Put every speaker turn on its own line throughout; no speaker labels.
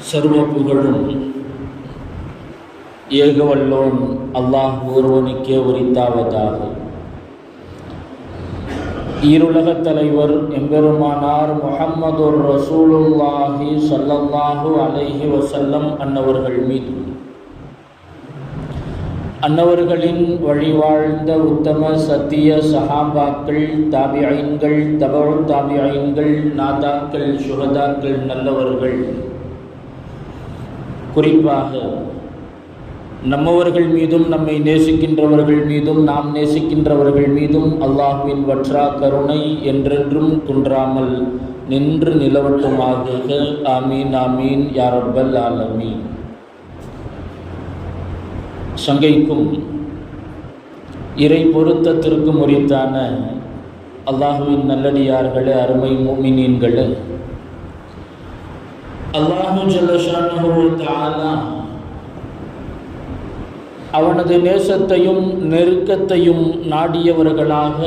சர்வ புகழும் ஏகவல்லோன் அல்லாஹ் ஒருவனுக்கே உரித்தாவதாக. ஈருலகத் தலைவர் எம்பெருமானார் முஹம்மதுர் ரசூலுல்லாஹி ஸல்லல்லாஹு அலைஹி வஸல்லம் அன்னவர்கள் மீது, அன்னவர்களின் வழிவாழ்ந்த உத்தம சத்திய சஹாபாக்கள், தாபியீன்கள், தபஉ தாபியீன்கள், நாதாக்கள், சுஹதாக்கள், நல்லவர்கள், குறிப்பாக நம்மவர்கள் மீதும் நம்மை நேசிக்கின்றவர்கள் மீதும் நாம் நேசிக்கின்றவர்கள் மீதும் அல்லாஹ்வின் வற்றா கருணை என்றென்றும் குன்றாமல் நின்று நிலவட்டுமாக. ஆமீன் ஆமீன் யா ரப்பல் ஆலமீன். சங்கைக்கும் இறை பொருத்தத்திற்கும் உரித்தான அல்லாஹ்வின் நல்லடியார்களே, அருமை முஃமினீன்களே, அல்லாஹு ஜல்ல ஷானஹு வ தஆலா அவனது நேசத்தையும் நெருக்கத்தையும் நாடியவர்களாக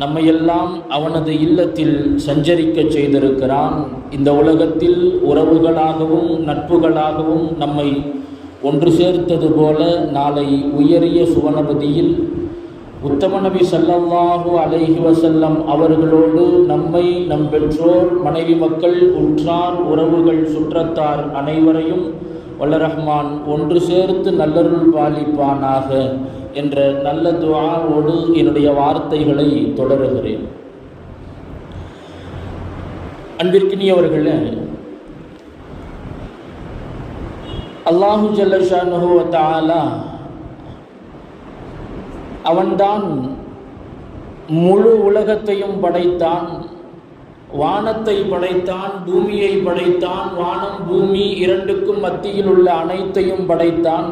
நம்மையெல்லாம் அவனது இல்லத்தில் சஞ்சரிக்க செய்திருக்கிறான். இந்த உலகத்தில் உறவுகளாகவும் நட்புகளாகவும் நம்மை ஒன்று சேர்த்தது போல நாளை உயரிய சுவனபதியில் உத்தம நபி ஸல்லல்லாஹு அலைஹி வஸல்லம் அவர்களோடு நம்மை, நம் பெற்றோர், மனைவி, மக்கள், உற்றார், உறவுகள், சுற்றத்தார் அனைவரையும் வல்ல ரஹ்மான் ஒன்று சேர்த்து நல்லருள் பாலிப்பானாக என்ற நல்ல துஆவோடு என்னுடைய வார்த்தைகளை தொடருகிறேன். அன்பிற்கினியவர்களே, அல்லாஹு ஜல்ல ஷானஹு வ தஆலா அவன்தான் முழு உலகத்தையும் படைத்தான். வானத்தை படைத்தான், பூமியை படைத்தான், வானம் பூமி இரண்டுக்கும் மத்தியில் உள்ள அனைத்தையும் படைத்தான்.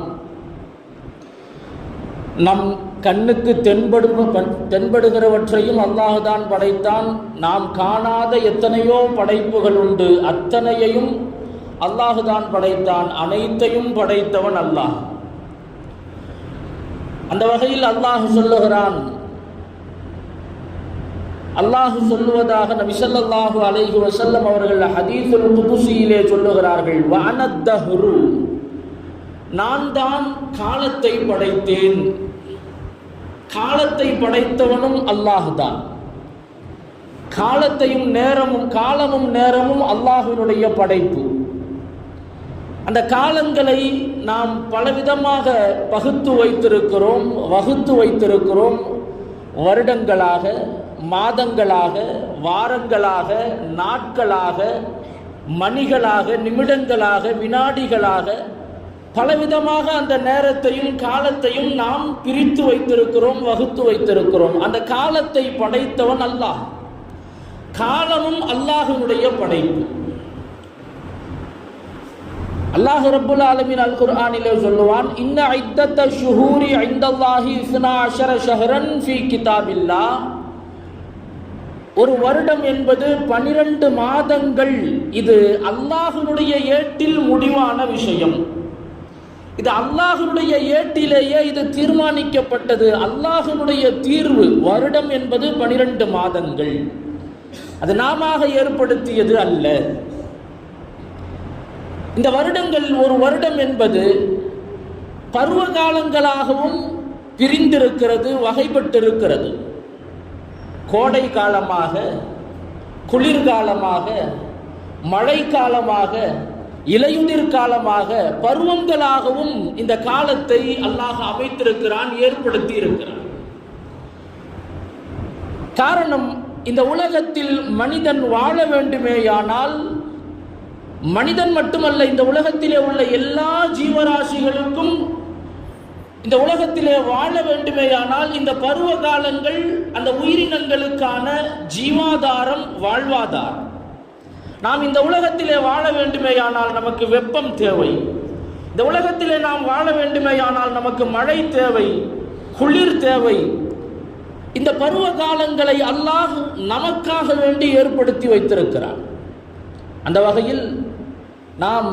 நம் கண்ணுக்கு தென்படுகிறவற்றையும் அல்லாஹ்தான் படைத்தான். நாம் காணாத எத்தனையோ படைப்புகள் உண்டு, அத்தனையையும் அல்லாஹ்தான் படைத்தான். அனைத்தையும் படைத்தவன் அல்லாஹ். அந்த வகையில் அல்லாஹ் சொல்லுகிறான், அல்லாஹ் சொல்லுவதாக நபி ஸல்லல்லாஹு அலைஹி வஸல்லம் அவர்கள் ஹதீஸுல் குதுஸியிலே சொல்லுகிறார்கள், வஅனத்தஹ்ரு, நான் தான் காலத்தை படைத்தேன். காலத்தை படைத்தவனும் அல்லாஹ் தான். காலத்தையும் நேரமும், காலமும் நேரமும் அல்லாஹ்வினுடைய படைப்பு. அந்த காலங்களை நாம் பலவிதமாக வகுத்து வைத்திருக்கிறோம். வருடங்களாக, மாதங்களாக, வாரங்களாக, நாட்களாக, மணிகளாக, நிமிடங்களாக, வினாடிகளாக, பலவிதமாக அந்த நேரத்தையும் காலத்தையும் நாம் பிரித்து வைத்திருக்கிறோம், வகுத்து வைத்திருக்கிறோம். அந்த காலத்தை படைத்தவன் அல்லாஹ். காலமும் அல்லாஹ்வினுடைய படைப்பு. அல்லாஹ் ரப்புல் ஆலமீன் அல் குர்ஆனிலே சொல்லுவான், இன்ன இத்தத்த ஷுஹூரி இன்தல்லாஹி 12 ஷஹ்ரன் ஃபீ கிதாபில்லாஹ். ஒரு வருடம் என்பது 12 மாதங்கள். இது அல்லாஹ்வுடைய ஏட்டில் முடிவான விஷயம். இது அல்லாஹ்வுடைய ஏட்டிலேயே இது தீர்மானிக்கப்பட்டது. அல்லாஹ்வுடைய தீர்வு. வருடம் என்பது 12 மாதங்கள். அது நாமாக ஏற்படுத்தியது அல்ல. இந்த வருடங்கள், ஒரு வருடம் என்பது பருவ காலங்களாகவும் பிரிந்திருக்கிறது, வகைப்பட்டிருக்கிறது. கோடை காலமாக, குளிர்காலமாக, மழை காலமாக, இலையுதிர் காலமாக, பருவங்களாகவும் இந்த காலத்தை அல்லாஹ் அமைத்திருக்கிறான், ஏற்படுத்தி இருக்கிறான். காரணம், இந்த உலகத்தில் மனிதன் வாழ வேண்டுமேயானால், மனிதன் மட்டுமல்ல, இந்த உலகத்திலே உள்ள எல்லா ஜீவராசிகளுக்கும் இந்த உலகத்திலே வாழ வேண்டுமேயானால் இந்த பருவ காலங்கள் அந்த உயிரினங்களுக்கான ஜீவாதாரம், வாழ்வாதாரம். நாம் இந்த உலகத்திலே வாழ வேண்டுமேயானால் நமக்கு வெப்பம் தேவை. இந்த உலகத்திலே நாம் வாழ வேண்டுமேயானால் நமக்கு மழை தேவை, குளிர் தேவை. இந்த பருவ காலங்களை அல்லாஹ் நமக்காக வேண்டி ஏற்படுத்தி வைத்திருக்கிறார். அந்த வகையில் நாம்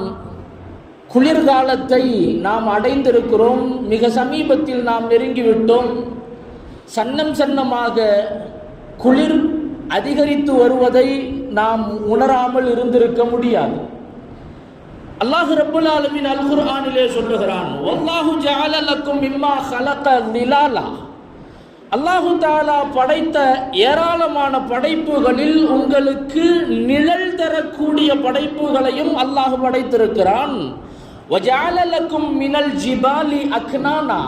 குளிர்காலத்தை நாம் அடைந்திருக்கிறோம். மிக சமீபத்தில் நாம் நெருங்கிவிட்டோம். சன்னமாக குளிர் அதிகரித்து வருவதை நாம் உணராமல் இருந்திருக்க முடியாது. அல்லாஹ் ரப்பல் ஆலமீன் அல் குர்ஆனிலே சொல்லுகிறான், வல்லாஹு ஜஅல லக்கும் மிம்மா ஹலக லிலாலா. அல்லாஹு தஆலா படைத்த ஏராளமான படைப்புகளில் உங்களுக்கு நிழல் தரக்கூடிய படைப்புகளையும் அல்லாஹ் படைத்திருக்கிறான். வஜஅல லக்கும் மினல் ஜிபாலி அக்னானா,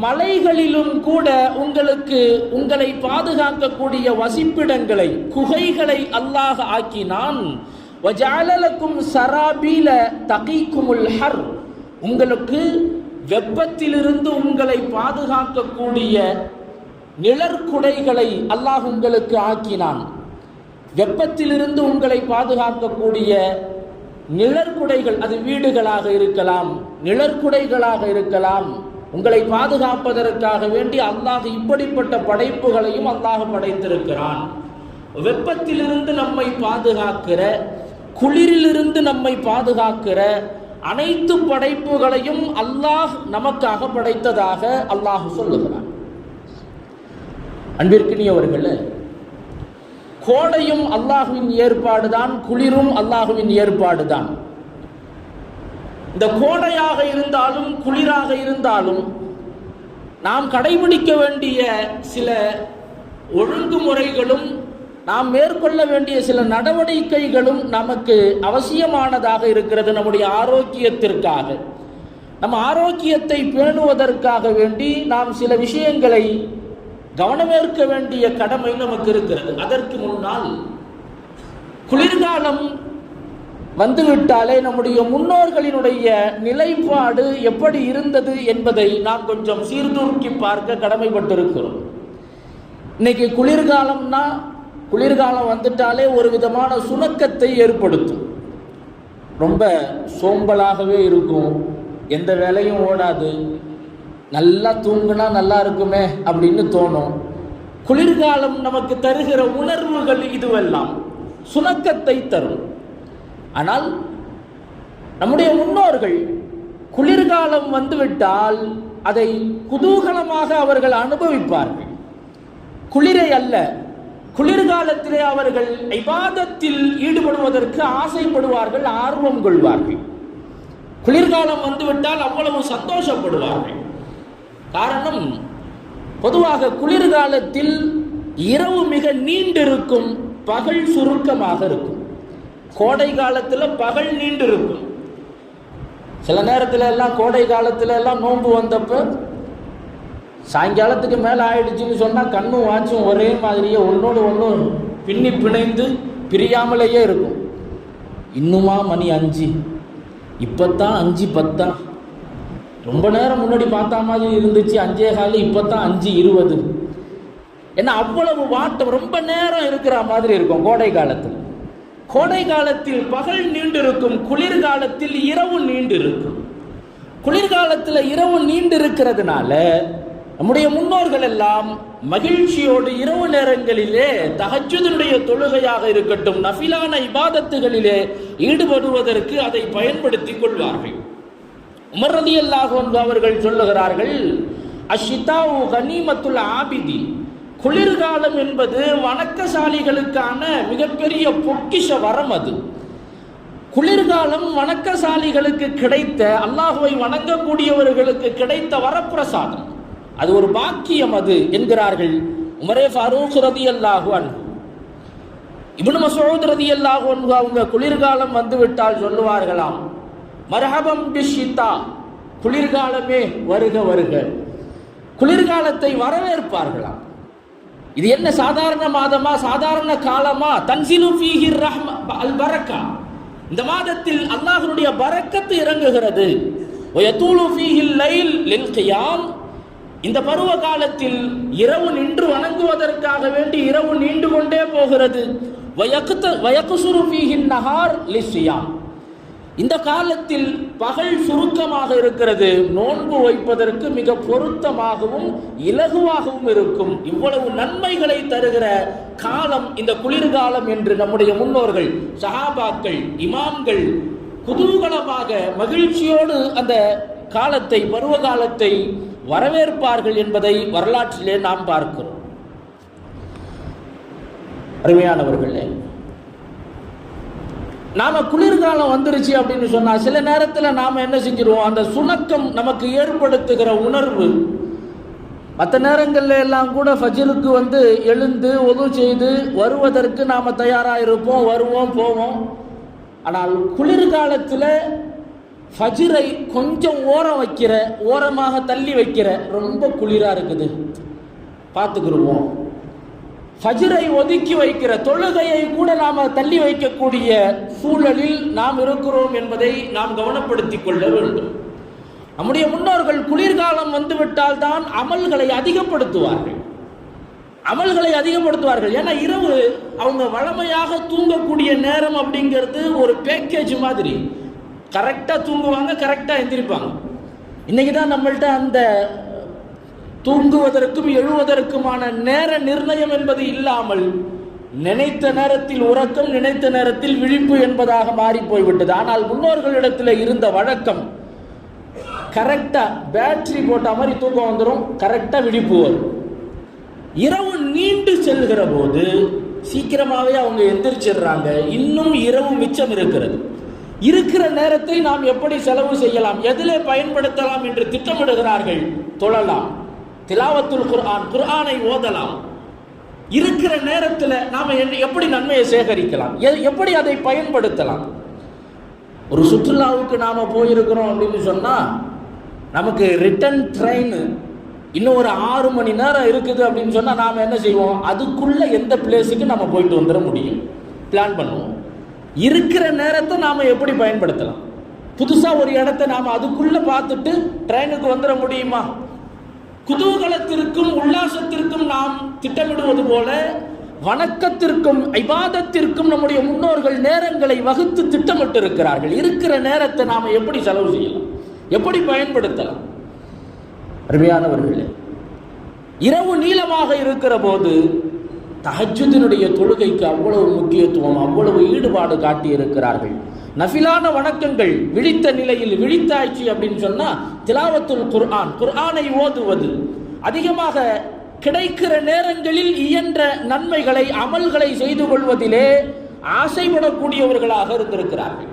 மலைகளிலும் கூட உங்களுக்கு உங்களை பாதுகாக்கக்கூடிய வசிப்பிடங்களை, குகைகளை அல்லாஹ் ஆக்கினான். வஜஅல லக்கும் சராபீல தகீக்குமுல் ஹர், உங்களுக்கு வெப்பத்திலிருந்து உங்களை பாதுகாக்கக்கூடிய நிழற்குடைகளை அல்லாஹ் உங்களுக்கு ஆக்கினான். வெப்பத்திலிருந்து உங்களை பாதுகாக்கக்கூடிய நிழற்குடைகள், அது வீடுகளாக இருக்கலாம், நிழற்குடைகளாக இருக்கலாம். உங்களை பாதுகாப்பதற்காக வேண்டி அல்லாஹ் இப்படிப்பட்ட படைப்புகளையும் அல்லாஹ் படைத்திருக்கிறான். வெப்பத்திலிருந்து நம்மை பாதுகாக்கிற, குளிரிலிருந்து நம்மை பாதுகாக்கிற அனைத்து படைப்புகளையும் அல்லாஹ் நமக்காக படைத்ததாக அல்லாஹ் சொல்லுகிறான். அன்பிற்கினியவர்களே, கோடையும் அல்லாஹுவின் ஏற்பாடுதான், குளிரும் அல்லாஹுவின் ஏற்பாடுதான். இந்த கோடையாக இருந்தாலும் குளிராக இருந்தாலும் நாம் கடைபிடிக்க வேண்டிய சில ஒழுங்குமுறைகளும் நாம் மேற்கொள்ள வேண்டிய சில நடவடிக்கைகளும் நமக்கு அவசியமானதாக இருக்கிறது. நம்முடைய ஆரோக்கியத்திற்காக, நம்ம ஆரோக்கியத்தை பேணுவதற்காக வேண்டி நாம் சில விஷயங்களை கவனமேற்க வேண்டிய கடமை நமக்கு இருக்கிறது. அதற்கு முன்னால் குளிர்காலம் வந்துவிட்டாலே நம்முடைய முன்னோர்களினுடைய நிலைப்பாடு எப்படி இருந்தது என்பதை நாம் கொஞ்சம் சீர்தூக்கி பார்க்க கடமைப்பட்டிருக்கிறோம். இன்னைக்கு குளிர்காலம் வந்துட்டாலே ஒரு விதமான சுணக்கத்தை ஏற்படுத்தும். ரொம்ப சோம்பலாகவே இருக்கும், எந்த வேலையும் ஓடாது, நல்லா தூங்குனா நல்லா இருக்குமே அப்படின்னு தோணும். குளிர்காலம் நமக்கு தருகிற உணர்வுகள் இதுவெல்லாம் சுணக்கத்தை தரும். ஆனால் நம்முடைய முன்னோர்கள் குளிர்காலம் வந்துவிட்டால் அதை குதூகலமாக அவர்கள் அனுபவிப்பார்கள். குளிரை அல்ல, குளிர்காலத்திலே அவர்கள் இபாதத்தில் ஈடுபடுவதற்கு ஆசைப்படுவார்கள், ஆர்வம் கொள்வார்கள். குளிர்காலம் வந்துவிட்டால் அவ்வளவு சந்தோஷப்படுவார்கள். காரணம், பொதுவாக குளிர்காலத்தில் இரவு மிக நீண்டிருக்கும், பகல் சுருக்கமாக இருக்கும். கோடை காலத்தில் பகல் நீண்டு இருக்கும். சில நேரத்தில் எல்லாம் கோடை காலத்தில் எல்லாம் நோன்பு வந்தப்போ சாயங்காலத்துக்கு மேலே ஆயிடுச்சுன்னு சொன்னால் கண்ணும் வாச்சும் ஒரே மாதிரியே ஒன்றோடு ஒன்று பின்னி பிணைந்து பிரியாமலேயே இருக்கும். இன்னுமா மணி 5, இப்போத்தான் 5:10, ரொம்ப நேரம் முன்னாடி பார்த்தா மாதிரி இருந்துச்சு 5:15, இப்போத்தான் 5:20. ஏன்னா அவ்வளவு வாட்டம், ரொம்ப நேரம் இருக்கிற மாதிரி இருக்கும் கோடை காலத்தில். கோடை காலத்தில் பகல் நீண்டிருக்கும், குளிர்காலத்தில் இரவு நீண்டிருக்கும். குளிர்காலத்தில் இரவு நீண்டிருக்கிறதுனால நம்முடைய முன்னோர்கள் எல்லாம் மகிழ்ச்சியோடு இரவு நேரங்களிலே தஹஜ்ஜுதுடைய தொழுகையாக இருக்கட்டும், நஃபிலான இபாதத்துகளிலே ஈடுபடுவதற்கு அதை பயன்படுத்திக் கொள்வார்கள். உமர் ரலியல்லாஹு அன்ஹு அவர்கள் சொல்லுகிறார்கள், அஷ்ஷிதாஉ கனீமத்துல் ஆபிதி, குளிர்காலம் என்பது வணக்கசாலிகளுக்கான மிகப்பெரிய பொக்கிஷ வரம். அது குளிர்காலம் வணக்கசாலிகளுக்கு கிடைத்த, அல்லாஹுவை வணங்கக்கூடியவர்களுக்கு கிடைத்த வரப்பிரசாதம், அது ஒரு பாக்கியம் அது என்கிறார்கள் உமரே ஃபாரூக் ரலியல்லாஹு அன்ஹு. இப்னு மஸ்ஊத் ரலியல்லாஹு அன்ஹு அவங்க குளிர்காலம் வந்துவிட்டால் சொல்லுவார்களாம், மர்ஹபம் பிஷ்ஷிதா, குளிர்காலமே வருக வருக. குளிர்காலத்தை வரவேற்பார்களாம். இது என்ன சாதாரண மாதமா, சாதாரண காலமா? தன்சிலு ஃபீஹி ரஹ்ம அல் பரக்கா, இந்த மாதத்தில் அல்லாஹ்வுடைய பரக்கத்து இறங்குகிறது. வயதூலு ஃபீஹில் லைல் லில் கியாம், இந்த பருவ காலத்தில் இரவு நின்று வணங்குவதற்காக வேண்டி இரவு நீண்டு கொண்டே போகிறது. வயக்சுரு ஃபீஹின் நஹார் லிஸ்ஸியாம், இந்த காலத்தில் பகல் சுருக்கமாக இருக்கிறது, நோன்பு வைப்பதற்கு மிக பொருத்தமாகவும் இலகுவாகவும் இருக்கும். இவ்வளவு நன்மைகளை தருகிற காலம் இந்த குளிர்காலம் என்று நம்முடைய முன்னோர்கள், சஹாபாக்கள், இமாம்கள் குதூகலமாக மகிழ்ச்சியோடு அந்த காலத்தை, பருவ காலத்தை வரவேற்பார்கள் என்பதை வரலாற்றிலே நாம் பார்க்கிறோம். அருமையானவர்களே, நாம் குளிர்காலம் வந்துருச்சு அப்படின்னு சொன்னால் சில நேரத்தில் நாம் என்ன செஞ்சிருவோம், அந்த சுணக்கம் நமக்கு ஏற்படுத்துகிற உணர்வு. மற்ற நேரங்களில் எல்லாம் கூட ஃபஜ்ருக்கு எழுந்து ஒது செய்து வருவதற்கு நாம் தயாராக இருப்போம், வருவோம் போவோம். ஆனால் குளிர்காலத்தில் ஃபஜ்ரை கொஞ்சம் ஓரமாக தள்ளி வைக்கிற, ரொம்ப குளிராக இருக்குது பார்த்துக்கிருவோம், ஃபஜ்ரை ஒதுக்கி வைக்கிற, தொழுகையை கூட நாம் தள்ளி வைக்கக்கூடிய சூழலில் நாம் இருக்கிறோம் என்பதை நாம் கவனப்படுத்திக் கொள்ள வேண்டும். நம்முடைய முன்னோர்கள் குளிர்காலம் வந்துவிட்டால் தான் அமல்களை அதிகப்படுத்துவார்கள். ஏன்னா இரவு அவங்க வழமையாக தூங்கக்கூடிய நேரம் அப்படிங்கிறது ஒரு பேக்கேஜ் மாதிரி. கரெக்டாக தூங்குவாங்க, கரெக்டாக எந்திரிப்பாங்க. இன்னைக்கு தான் நம்மள்ட்ட அந்த தூங்குவதற்கும் எழுவதற்குமான நேர நிர்ணயம் என்பது இல்லாமல் நினைத்த நேரத்தில் உறக்கம், நினைத்த நேரத்தில் விழிப்பு என்பதாக மாறி போய்விட்டது. ஆனால் முன்னோர்களிடத்தில் இருந்த வழக்கம், கரெக்டாக பேட்டரி போட்ட மாதிரி தூக்கம் வந்துடும், கரெக்டாக விழிப்பு வரும். இரவு நீண்டு செல்கிற போது சீக்கிரமாகவே அவங்க எந்திரிச்சிடுறாங்க. இன்னும் இரவு மிச்சம் இருக்கிற நேரத்தை நாம் எப்படி செலவு செய்யலாம், எதிலே பயன்படுத்தலாம் என்று திட்டமிடுகிறார்கள். தொழலாம், திலாவத்துல் குர்ஆன், குர்ஆனை ஓதலாம். இருக்கிற நேரத்தில் நாம் எப்படி நன்மையை சேகரிக்கலாம், எப்படி அதை பயன்படுத்தலாம். ஒரு சுற்றுலாவுக்கு நாம் போயிருக்கிறோம் அப்படின்னு சொன்னால் நமக்கு ரிட்டர்ன் ட்ரெயின் இன்னும் ஒரு 6 மணி நேரம் இருக்குது அப்படின்னு சொன்னால் நாம் என்ன செய்வோம், அதுக்குள்ளே எந்த பிளேஸுக்கு நம்ம போயிட்டு வந்துட முடியும் பிளான் பண்ணுவோம். இருக்கிற நேரத்தை நாம் எப்படி பயன்படுத்தலாம், புதுசாக ஒரு இடத்த நாம் அதுக்குள்ளே பார்த்துட்டு ட்ரெயினுக்கு வந்துட முடியுமா? குதூகலத்திற்கும் உல்லாசத்திற்கும் நாம் திட்டமிடுவது போல வணக்கத்திற்கும் இபாதத்திற்கும் நம்முடைய முன்னோர்கள் நேரங்களை வகுத்து திட்டமிட்டு இருக்கிறார்கள். இருக்கிற நேரத்தை நாம் எப்படி செலவு செய்யலாம், எப்படி பயன்படுத்தலாம்? அருமையானவர்களே, இரவு நீளமாக இருக்கிற போது தஹஜ்ஜுதினுடைய தொழுகைக்கு அவ்வளவு முக்கியத்துவம், அவ்வளவு ஈடுபாடு காட்டி இருக்கிறார்கள். நஃபிலான வணக்கங்கள் விழித்த நிலையில், விழித்தாய்ச்சி அப்படின்னு சொன்னா திலாவத்துல் குர்ஆன், குர்ஆனை ஓதுவது, அதிகமாக கிடைக்கிற நேரங்களில் இயன்ற நன்மைகளை அமல்களை செய்து கொள்வதிலே ஆசைப்படக்கூடியவர்களாக இருந்திருக்கிறார்கள்.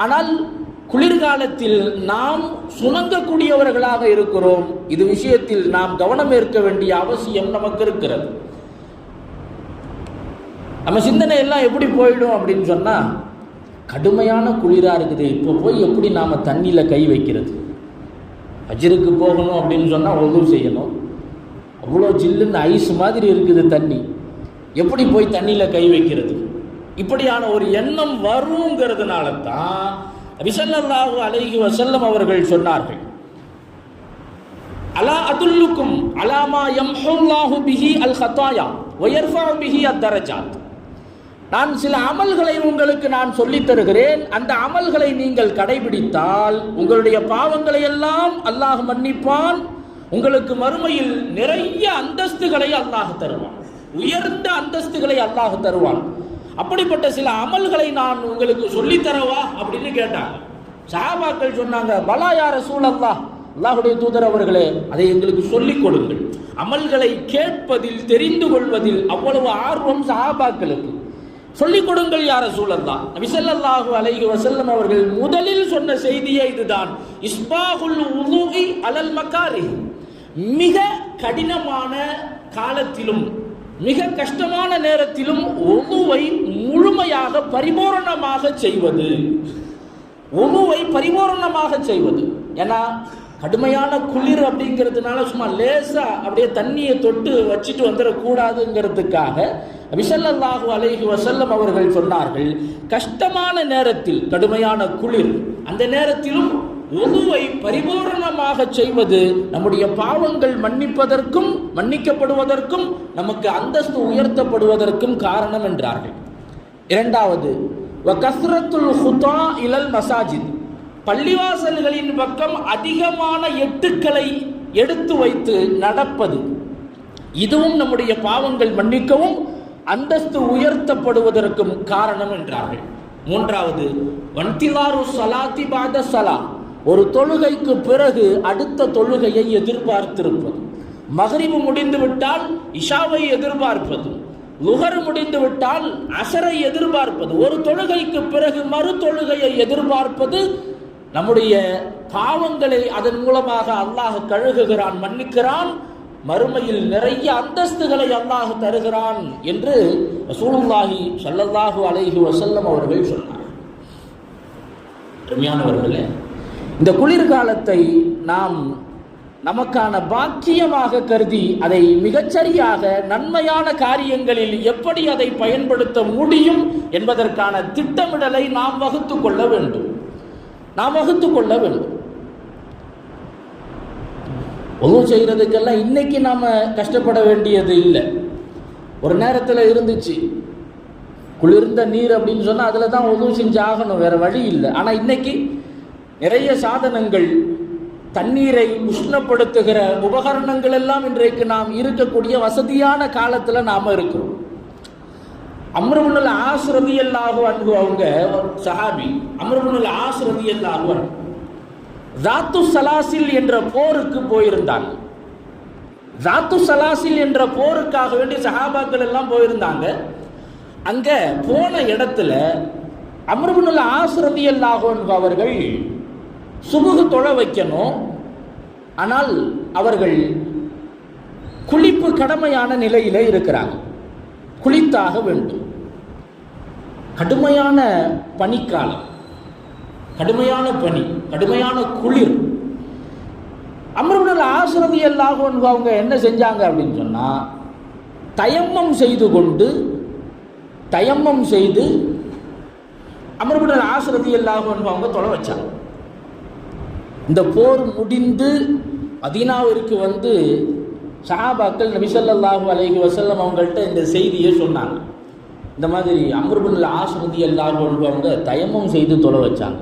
ஆனால் குளிர்காலத்தில் நாம் சுணங்கக்கூடியவர்களாக இருக்கிறோம். இது விஷயத்தில் நாம் கவனம் ஏற்க வேண்டிய அவசியம் நமக்கு இருக்கிறது. நம்ம சிந்தனை எல்லாம் எப்படி போயிடும் அப்படின்னு சொன்னா, கடுமையான குளிரா இருக்குது, இப்போ போய் எப்படி நாம தண்ணியில கை வைக்கிறது, ஃபஜ்ருக்கு போகணும் அப்படின்னு சொன்னா ஒது செய்யணும், அவ்வளோ ஜில்லுன்னு ஐஸ் மாதிரி இருக்குது தண்ணி, எப்படி போய் தண்ணியில கை வைக்கிறது, இப்படியான ஒரு எண்ணம் வருங்கிறதுனால தான் நபி ஸல்லல்லாஹு அலைஹி வஸல்லம் அவர்கள் சொன்னார்கள், அலா அதுல்லுக்கும் அலாமா யம்ஹுல்லாஹு பிஹி அல் ஹதாயா வ யர்ஃபஉ பிஹி அத்-தரஜாத். நான் சில அமல்களை உங்களுக்கு நான் சொல்லித் தருகிறேன், அந்த அமல்களை நீங்கள் கடைபிடித்தால் உங்களுடைய பாவங்களை எல்லாம் அல்லாஹ் மன்னிப்பான், உங்களுக்கு மறுமையில் நிறைய அந்தஸ்துகளை அல்லாஹ் தருவான், உயர்ந்த அந்தஸ்துகளை அல்லாஹ் தருவான். அப்படிப்பட்ட சில அமல்களை நான் உங்களுக்கு சொல்லித்தரவா அப்படின்னு கேட்டாங்க. சஹாபாக்கள் சொன்னாங்க, பலா யா ரசூலல்லாஹ், அல்லாஹ்வுடைய தூதர் அவர்களே, அதை எங்களுக்கு சொல்லிக் கொடுங்கள். அமல்களை கேட்பதில், தெரிந்து கொள்வதில் அவ்வளவு ஆர்வம் சஹாபாக்களுக்கு. சொல்லிக் கொடுங்கள் யா ரசூலல்லாஹ். நபி ஸல்லல்லாஹு அலைஹி வஸல்லம் அவர்கள் முதலில் சொன்ன செய்தியே இதுதான், இஸ்பாகுல் வுதுஇ அலல் மகாரிஹ். மிக கடினமான காலத்திலும் மிக கஷ்டமான நேரத்திலும் உதுவை முழுமையாக பரிபூரணமாக செய்வது, உதுவை பரிபூரணமாக செய்வது. ஏன்னா கடுமையான குளிர் அப்படிங்கிறதுனால சும்மா லேசா அப்படியே தண்ணியை தொட்டு வச்சுட்டு வந்துடக்கூடாதுங்கிறதுக்காக நபி ஸல்லல்லாஹு அலைஹி வஸல்லம் அவர்கள் சொன்னார்கள், கஷ்டமான நேரத்தில், கடுமையான குளிர் அந்த நேரத்திலும் உதுவை பரிபூரணமாக செய்வது நம்முடைய பாவங்கள் மன்னிப்பதற்கும் மன்னிக்கப்படுவதற்கும் நமக்கு அந்தஸ்து உயர்த்தப்படுவதற்கும் காரணம் என்றார்கள். இரண்டாவது, வகஸ்ரத்துல் ஹுதா இலல் மசாஜித், பள்ளிவாசல்களின் பக்கம் அதிகமான எட்டுக்களை எடுத்து வைத்து நடப்பது, இதுவும் நம்முடைய பாவங்கள் மன்னிக்கவும் அந்தஸ்து உயர்த்தப்படுவதற்கும் காரணம் என்றார்கள். மூன்றாவது, வன்திலாரு ஸலாத்தி பாத ஸலா, ஒரு தொழுகைக்கு பிறகு அடுத்த தொழுகையை எதிர்பார்த்திருப்பது, மக்ரிபு முடிந்து விட்டால் இஷாவை எதிர்பார்ப்பது, லுஹர் முடிந்து விட்டால் அசரை எதிர்பார்ப்பது, ஒரு தொழுகைக்கு பிறகு மறு தொழுகையை எதிர்பார்ப்பது, நம்முடைய பாவங்களை அதன் மூலமாக அல்லாஹ் கழுகுகிறான், மன்னிக்கிறான், மறுமையில் நிறைய அந்தஸ்துகளை அல்லாஹ் தருகிறான் என்று ரசூலுல்லாஹி ஸல்லல்லாஹு அலைஹி வஸல்லம் அவர்கள் சொன்னார். அருமையானவர்களே, இந்த குளிர்காலத்தை நாம் நமக்கான பாக்கியமாக கருதி அதை மிகச்சரியாக நன்மையான காரியங்களில் எப்படி அதை பயன்படுத்த முடியும் என்பதற்கான திட்டமிடலை நாம் வகுத்துக் கொள்ள வேண்டும். ஒழு செய்கிறதுக்கெல்லாம் இன்னைக்கு நாம் கஷ்டப்பட வேண்டியது இல்லை. ஒரு நேரத்தில் இருந்துச்சு குளிர்ந்த நீர் அப்படின்னு சொன்னால் அதில் தான் ஒழு செஞ்சு ஆகணும், வேறு வழி இல்லை. ஆனால் இன்னைக்கு நிறைய சாதனங்கள், தண்ணீரை உஷ்ணப்படுத்துகிற உபகரணங்கள் எல்லாம் இன்றைக்கு நாம் இருக்கக்கூடிய வசதியான காலத்தில் நாம் இருக்கிறோம். அம்ர் இப்னுல் ஆஸ் ரலியல்லாஹு அன்ஹு அவங்க சஹாபி, அம்ர் இப்னுல் ஆஸ் ரலியல்லாஹு அன்ஹு ஜாத்து சலாசில் என்ற போருக்கு போயிருந்தாங்க. ஜாத்து சலாசில் என்ற போருக்காக வேண்டி சஹாபாக்கள் எல்லாம் போயிருந்தாங்க. அங்க போன இடத்துல அம்ர் இப்னுல் ஆஸ் ரலியல்லாஹு அன்ஹு அவர்கள் சுபுஹ் தொழ வைக்கணும். ஆனால் அவர்கள் குளிப்பு கடமையான நிலையில இருக்கிறாங்க, குளித்தாக வேண்டும். கடுமையான பனிக்காலம், கடுமையான பனி, கடுமையான குளிர். அம்ர் இப்னுல் ஆஸ் ரலியல்லாஹு அன்ஹு அவங்க என்ன செஞ்சாங்க அப்படின்னு சொன்னா, தயம்மம் செய்து அம்ர் இப்னுல் ஆஸ் ரலியல்லாஹு அன்ஹு அவங்க தொழ வச்சாங்க. இந்த போர் முடிந்து மதீனாவிற்கு வந்து சஹாபாக்கள் நபி ஸல்லல்லாஹு அலைஹி வஸல்லம் அவங்கள்ட்ட இந்த செய்தியை சொன்னாங்க. இந்த மாதிரி அம்ர் இப்னுல் ஆஸ் ரலியல்லாஹு அன்ஹு அவங்க தயம்மம் செய்து தொழ வச்சாங்க.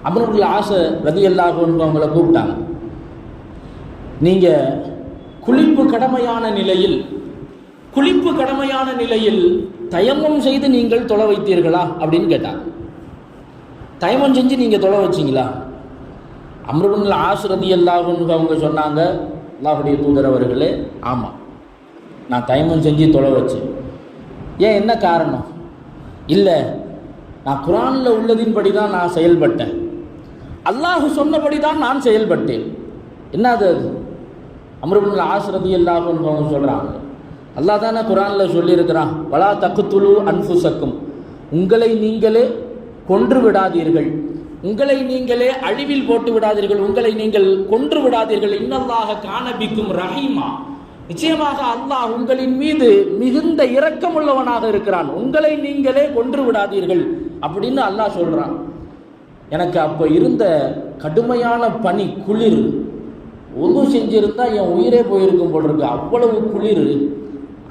அம்ர் இப்னுல் ஆஸ் ரலியல்லாஹு அன்ஹு அவங்கள கூப்பிட்டாங்க. நீங்கள் குளிப்பு கடமையான நிலையில் தயம்மம் செய்து நீங்கள் தொழ வைத்தீர்களா அப்படின்னு கேட்டாங்க. தயம்மம் செஞ்சு நீங்கள் தொழ வச்சிங்களா? அம்ர் இப்னுல் ஆஸ் ரலியல்லாஹு அன்ஹு அவங்க சொன்னாங்க, அல்லாஹ்வுடைய தூதர் அவர்களே, ஆமாம், நான் தயம்மம் செஞ்சு தொழ வச்சேன். ஏன், என்ன காரணம்? இல்லை, நான் குர்ஆனில் உள்ளதின்படி தான் நான் செயல்பட்டேன், அல்லாஹ் சொன்னபடி தான் நான் செயல்பட்டேன். என்னது அது? அம்ர் இப்னுல் ஆஸ் ரலியல்லாஹு அன்ஹு அவங்க சொல்கிறாங்க, அல்லாஹ் தானே குர்ஆனில் சொல்லியிருக்கிறான், வலா தக்துலு அன்ஃபுஸக்கும், உங்களை நீங்களே கொன்று விடாதீர்கள், உங்களை நீங்களே அழிவில் போட்டு விடாதீர்கள், உங்களை நீங்கள் கொன்று விடாதீர்கள், இன்னல்லாஹ கான பிக்கும் ரஹீமா, நிச்சயமாக அல்லாஹ் உங்களின் மீது மிகுந்த இரக்கமுள்ளவனாக இருக்கிறான், உங்களை நீங்களே கொன்று விடாதீர்கள் அப்படின்னு அல்லாஹ் சொல்றான். எனக்கு அப்போ இருந்த கடுமையான பனி, குளிர், ஒது செஞ்சிருந்தா என் உயிரே போயிருக்கும் போல் இருக்கு, அவ்வளவு குளிர்.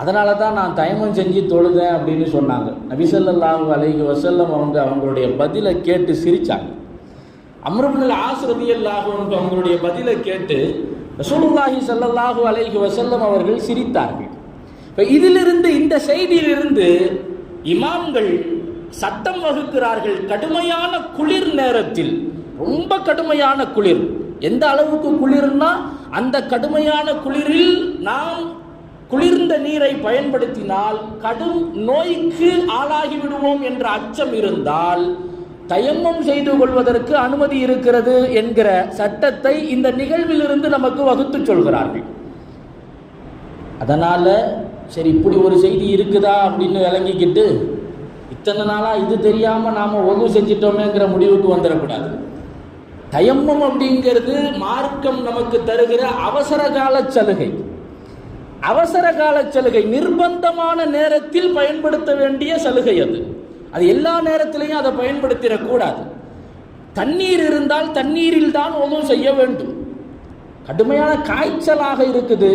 அதனால தான் நான் தயமம் செஞ்சு தொழுதேன் அப்படின்னு சொன்னாங்க. நபி ஸல்லல்லாஹு அலைஹி வஸல்லம் அவங்களுடைய பதிலை கேட்டு சிரிச்சாங்க. அம்ர் இப்னுல் ஆஸ் ரலியல்லாஹு அன்ஹு அவங்களுடைய பதிலை கேட்டு ரசூலுல்லாஹி ஸல்லல்லாஹு அலைஹி வஸல்லம் அவர்கள் சிரித்தார்கள். இப்போ இதிலிருந்து, இந்த செய்தியிலிருந்து இமாம்கள் சட்டம் வகுக்கிறார்கள். கடுமையான குளிர் நேரத்தில், ரொம்ப கடுமையான குளிர், எந்த அளவுக்கு குளிர்னா அந்த கடுமையான குளிரில் நாம் குளிர்ந்த நீரை பயன்படுத்தினால் கடும் நோய்க்கு ஆளாகி விடுவோம் என்ற அச்சம் இருந்தால் தயம்மம் செய்து கொள்வதற்கு அனுமதி இருக்கிறது என்கிற சட்டத்தை இந்த நிகழ்விலிருந்து நமக்கு வகுத்து சொல்கிறார்கள். அதனால சரி, இப்படி ஒரு செய்தி இருக்குதா அப்படின்னு விளங்கிக்கிட்டு இத்தனை நாளா இது தெரியாம நாம ஒழு செஞ்சிட்டோமேங்கிற முடிவுக்கு வந்துடக்கூடாது. தயம்மம் அப்படிங்கிறது மார்க்கம் நமக்கு தருகிற அவசர கால சலுகை. அவசர கால சலுகை, நிர்பந்தமான நேரத்தில் பயன்படுத்த வேண்டிய சலுகை. அது எல்லா நேரத்திலையும் அதை பயன்படுத்திடக்கூடாது. தண்ணீர் இருந்தால் தண்ணீரில் தான் ஒழு செய்ய வேண்டும். கடுமையான காய்ச்சலாக இருக்குது,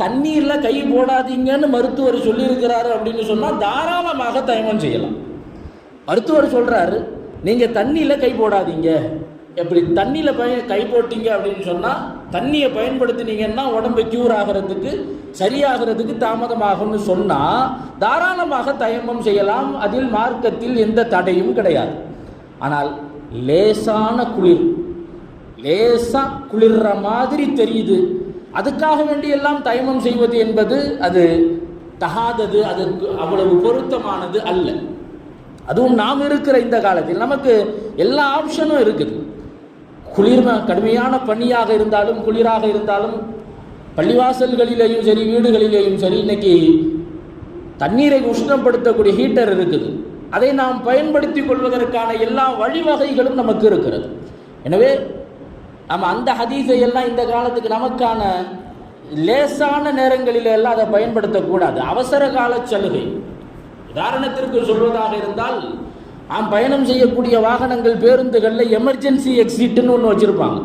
தண்ணீரில் கை போடாதீங்கன்னு மருத்துவர் சொல்லியிருக்கிறாரு அப்படின்னு சொன்னால் தாராளமாக தயமம் செய்யலாம். மருத்துவர் சொல்கிறாரு, நீங்கள் தண்ணியில் கை போடாதீங்க. எப்படி தண்ணியில் கை போட்டீங்க அப்படின்னு சொன்னால், தண்ணியை பயன்படுத்தினீங்கன்னா உடம்பு க்யூர் ஆகிறதுக்கு, சரியாகிறதுக்கு தாமதமாகும்னு சொன்னால் தாராளமாக தயமம் செய்யலாம். அதில் மார்க்கத்தில் எந்த தடையும் கிடையாது. ஆனால் லேசான குளிர், லேசாக குளிர்ற மாதிரி தெரியுது, அதுக்காக வேண்டியெல்லாம் தயமம் செய்வது என்பது அது தகாதது, அதுக்கு அவ்வளவு பொருத்தமானது அல்ல. அதுவும் நாம் இருக்கிற இந்த காலத்தில் நமக்கு எல்லா ஆப்ஷனும் இருக்குது. கடுமையான பனியாக இருந்தாலும் குளிராக இருந்தாலும் பள்ளிவாசல்களிலேயும் சரி வீடுகளிலேயும் சரி இன்னைக்கு தண்ணீரை உஷ்ணப்படுத்தக்கூடிய ஹீட்டர் இருக்குது. அதை நாம் பயன்படுத்தி கொள்வதற்கான எல்லா வழிவகைகளும் நமக்கு இருக்கிறது. எனவே நம்ம அந்த ஹதீஸை எல்லாம் இந்த காலத்துக்கு நமக்கான லேசான நேரங்களில் எல்லாம் அதை பயன்படுத்தக்கூடாது. அவசர கால சலுகை. உதாரணத்திற்கு சொல்வதாக இருந்தால், நாம் பயணம் செய்யக்கூடிய வாகனங்கள் பேருந்துகளில் எமர்ஜென்சி எக்ஸிட்னு ஒன்று வச்சுருப்பாங்க.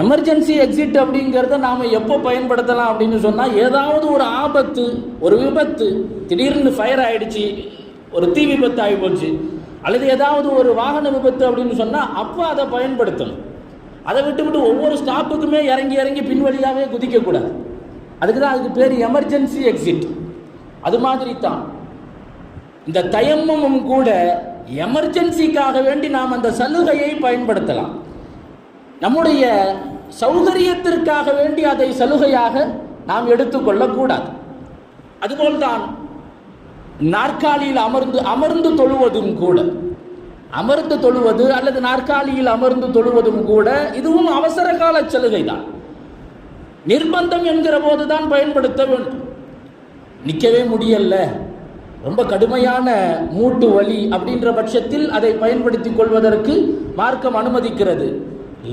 எமர்ஜென்சி எக்ஸிட் அப்படிங்கிறத நாம் எப்போ பயன்படுத்தலாம் அப்படின்னு சொன்னால், ஏதாவது ஒரு ஆபத்து, ஒரு விபத்து, திடீர்னு ஃபயர் ஆகிடுச்சு, ஒரு தீ விபத்து ஆகி போச்சு, அல்லது ஏதாவது ஒரு வாகன விபத்து அப்படின்னு சொன்னால் அப்போ அதை பயன்படுத்தணும். அதை விட்டு ஒவ்வொரு ஸ்டாப்புக்குமே இறங்கி பின்வழியாகவே குதிக்கக்கூடாது. அதுக்கு பேர் எமர்ஜென்சி எக்ஸிட். அது மாதிரி தான் இந்த தயம்மமும் கூட எமர்ஜென்சிக்காக வேண்டி நாம் அந்த சலுகையை பயன்படுத்தலாம். நம்முடைய சௌகரியத்திற்காக வேண்டி அதை சலுகையாக நாம் எடுத்துக்கொள்ளக்கூடாது. அதுபோல்தான் நாற்காலியில் அமர்ந்து தொழுவதும் கூட, அமர்ந்து தொழுவது அல்லது நாற்காலியில் அமர்ந்து தொழுவதும் கூட இதுவும் அவசர கால சலுகை தான். நிர்பந்தம் என்கிற போதுதான் பயன்படுத்த வேண்டும். நிற்கவே முடியல, ரொம்ப கடுமையான மூட்டு வலி அப்படின்ற பட்சத்தில் அதை பயன்படுத்தி கொள்வதற்கு மார்க்கம் அனுமதிக்கிறது.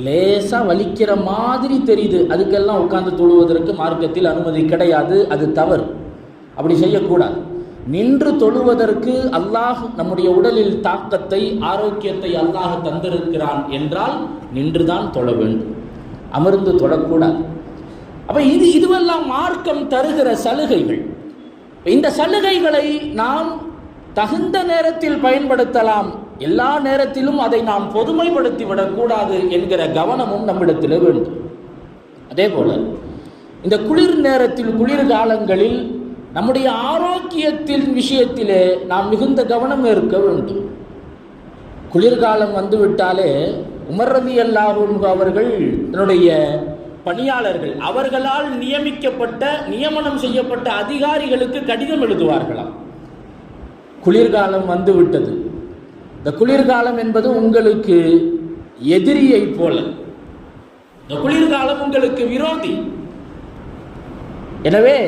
லேசா வலிக்கிற மாதிரி தெரியுது, அதுக்கெல்லாம் உட்கார்ந்து தொழுவதற்கு மார்க்கத்தில் அனுமதி கிடையாது. அது தவறு, அப்படி செய்யக்கூடாது. நின்று தொழுவதற்கு அல்லாஹ் நம்முடைய உடலில் தாக்கத்தை, ஆரோக்கியத்தை அல்லாஹ் தந்திருக்கிறான் என்றால் நின்றுதான் தொழ வேண்டும், அமர்ந்து தொழக்கூடாது. அப்ப இதுவெல்லாம் மார்க்கம் தருகிற சலுகைகள். இந்த சலுகைகளை நாம் தகுந்த நேரத்தில் பயன்படுத்தலாம், எல்லா நேரத்திலும் அதை நாம் பொதுமைப்படுத்தி விடக்கூடாது என்கிற கவனமும் நம்மிடத்தில் வேண்டும். அதே போல இந்த குளிர் நேரத்தில், குளிர்காலங்களில் நம்முடைய ஆரோக்கியத்தின் விஷயத்திலே நாம் மிகுந்த கவனம் இருக்க வேண்டும். குளிர்காலம் வந்துவிட்டாலே உமர் ரலியல்லாஹு அன்ஹு அவர்கள் தன்னுடைய பணியாளர்கள், அவர்களால் நியமனம் செய்யப்பட்ட அதிகாரிகளுக்கு கடிதம் எழுதுவார்களாம். குளிர்காலம் வந்துவிட்டது, இந்த குளிர்காலம் என்பது உங்களுக்கு எதிரியை போல, இந்த குளிர்காலம் உங்களுக்கு விரோதி. எனவே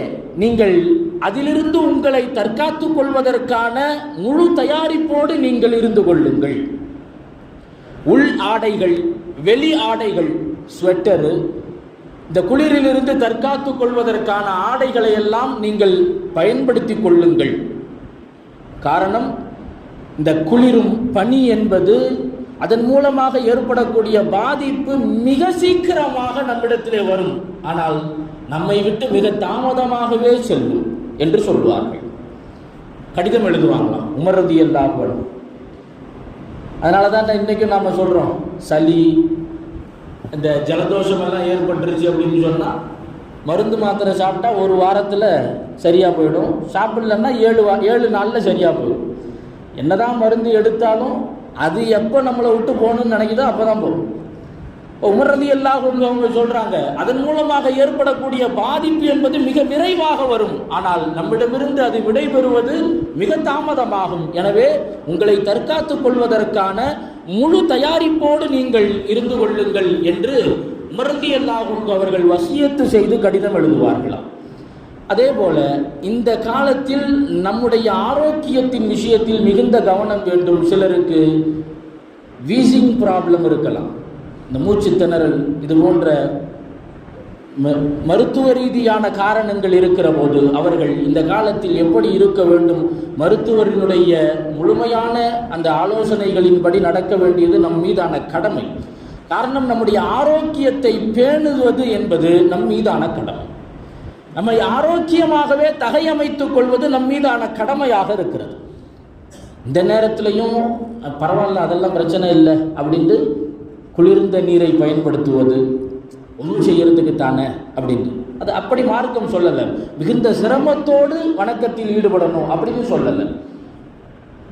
நீங்கள் அதிலிருந்து உங்களை தற்காத்துக் கொள்வதற்கான முழு தயாரிப்போடு நீங்கள் இருந்து கொள்ளுங்கள். உள் ஆடைகள், வெளி ஆடைகள், ஸ்வெட்டரு, இந்த குளிரிலிருந்து தற்காத்துக் கொள்வதற்கான ஆடைகளை எல்லாம் நீங்கள் பயன்படுத்தி கொள்ளுங்கள். காரணம், இந்த குளிரும் பனி என்பது அதன் மூலமாக ஏற்படக்கூடிய பாதிப்பு மிக சீக்கிரமாக நம்மிடத்திலே வரும், ஆனால் நம்மை விட்டு மிக தாமதமாகவே செல்லும் என்று சொல்வார்கள். கடிதம் எழுதுவாங்களாம் உமர் ரலியல்லாஹு அன்ஹு. அதனால தான் இன்றைக்கும் நாம் சொல்கிறோம், சளி, இந்த ஜலதோஷம் எல்லாம் ஏற்பட்டுருச்சு அப்படின்னு சொன்னால் மருந்து மாத்திரை சாப்பிட்டா ஒரு வாரத்தில் சரியாக போயிடும், சாப்பிடலன்னா 7 நாளில் சரியாக போயிடும். என்னதான் மருந்து எடுத்தாலும் அது எப்போ நம்மளை விட்டு போகணும்னு நினைக்குதோ அப்போ தான் போகும். உமர் ரலியல்லாஹு அன்ஹு அவங்க சொல்கிறாங்க, அதன் மூலமாக ஏற்படக்கூடிய பாதிப்பு என்பது மிக விரைவாக வரும், ஆனால் நம்மிடமிருந்து அது விடைபெறுவது மிக தாமதமாகும். எனவே உங்களை தற்காத்துக் கொள்வதற்கான முழு தயாரிப்போடு நீங்கள் இருந்து கொள்ளுங்கள் என்று உமர் ரலியல்லாஹு அன்ஹு அவர்கள் வசியத்து செய்து கடிதம் எழுதுவார்களாம். அதே போல இந்த காலத்தில் நம்முடைய ஆரோக்கியத்தின் விஷயத்தில் மிகுந்த கவனம் வேண்டும். சிலருக்கு வீசிங் ப்ராப்ளம் இருக்கலாம், இந்த மூச்சு திணறல், இது போன்ற மருத்துவ ரீதியான காரணங்கள் இருக்கிற போது அவர்கள் இந்த காலத்தில் எப்படி இருக்க வேண்டும், மருத்துவரினுடைய முழுமையான அந்த ஆலோசனைகளின்படி நடக்க வேண்டியது நம் மீதான கடமை. காரணம், நம்முடைய ஆரோக்கியத்தை பேணுவது என்பது நம் மீதான கடமை. நம்மை ஆரோக்கியமாகவே தகையமைத்துக் கொள்வது நம் மீதான கடமையாக இருக்கிறது. இந்த நேரத்திலையும் பரவாயில்ல, அதெல்லாம் பிரச்சனை இல்லை அப்படின்ட்டு குளிர்ந்த நீரை பயன்படுத்துவது ஒன்றும் செய்யறதுக்கு தானே அப்படின்னு, அது அப்படி மார்க்கம் சொல்லலை. மிகுந்த சிரமத்தோடு வணக்கத்தில் ஈடுபடணும் அப்படின்னு சொல்லலை.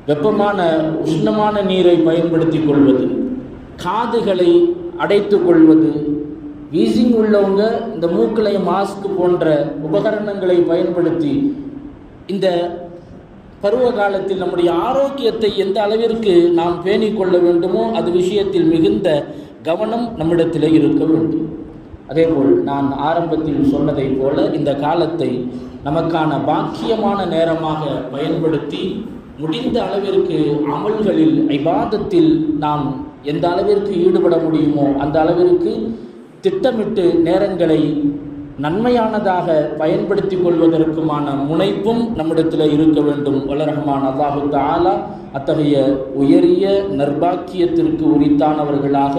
வெப்பமான உஷ்ணமான நீரை பயன்படுத்தி கொள்வது, காதுகளை அடைத்து கொள்வது, வீசிங் உள்ளவங்க இந்த மூக்கிலை மாஸ்க் போன்ற உபகரணங்களை பயன்படுத்தி இந்த பருவ காலத்தில் நம்முடைய ஆரோக்கியத்தை எந்த அளவிற்கு நாம் பேணிக் கொள்ள வேண்டுமோ அது விஷயத்தில் மிகுந்த கவனம் நம்மிடத்தில் இருக்க வேண்டும். அதேபோல் நான் ஆரம்பத்தில் சொன்னதை போல இந்த காலத்தை நமக்கான பாக்கியமான நேரமாக பயன்படுத்தி முடிந்த அளவிற்கு அமல்களில் இபாதத்தில் நாம் எந்த அளவிற்கு ஈடுபட முடியுமோ அந்த அளவிற்கு திட்டமிட்டு நேரங்களை நன்மையானதாக பயன்படுத்தி கொள்வதற்குமான முனைப்பும் நம்மிடத்தில் இருக்க வேண்டும். வல்லரஹ்மான் அல்லாஹு தஆலா அத்தகைய உயரிய நற்பாக்கியத்திற்கு உரித்தானவர்களாக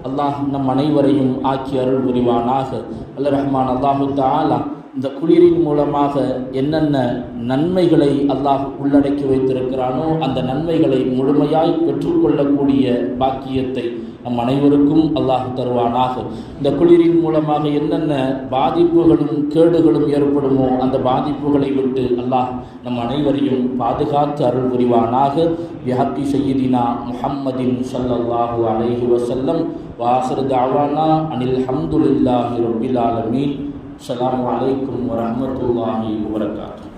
அல்லாஹ் நம் அனைவரையும் ஆக்கி அருள் புரிவானாக. வல்லரஹ்மான் அல்லாஹு தஆலா இந்த குளிரின் மூலமாக என்னென்ன நன்மைகளை அல்லாஹ் உள்ளடக்கி வைத்திருக்கிறானோ அந்த நன்மைகளை முழுமையாய் பெற்றுக்கொள்ளக்கூடிய பாக்கியத்தை நம் அனைவருக்கும் அல்லாஹ் தருவானாக. இந்த குளிரின் மூலமாக என்னென்ன பாதிப்புகளும் கேடுகளும் ஏற்படுமோ அந்த பாதிப்புகளை விட்டு அல்லாஹ் நம் அனைவரையும் பாதுகாத்து அருள் புரிவானாக. பிஹக்கி சய்யிதினா முஹம்மதின் ஸல்லல்லாஹு அலைஹி வஸல்லம் வாஹிரு தஅவானா அனில் ஹம்துலில்லாஹி ரப்பில் ஆலமீன். அஸ்ஸலாமு அலைக்கும் வரஹ்மத்துல்லாஹி வபரகாத்துஹு.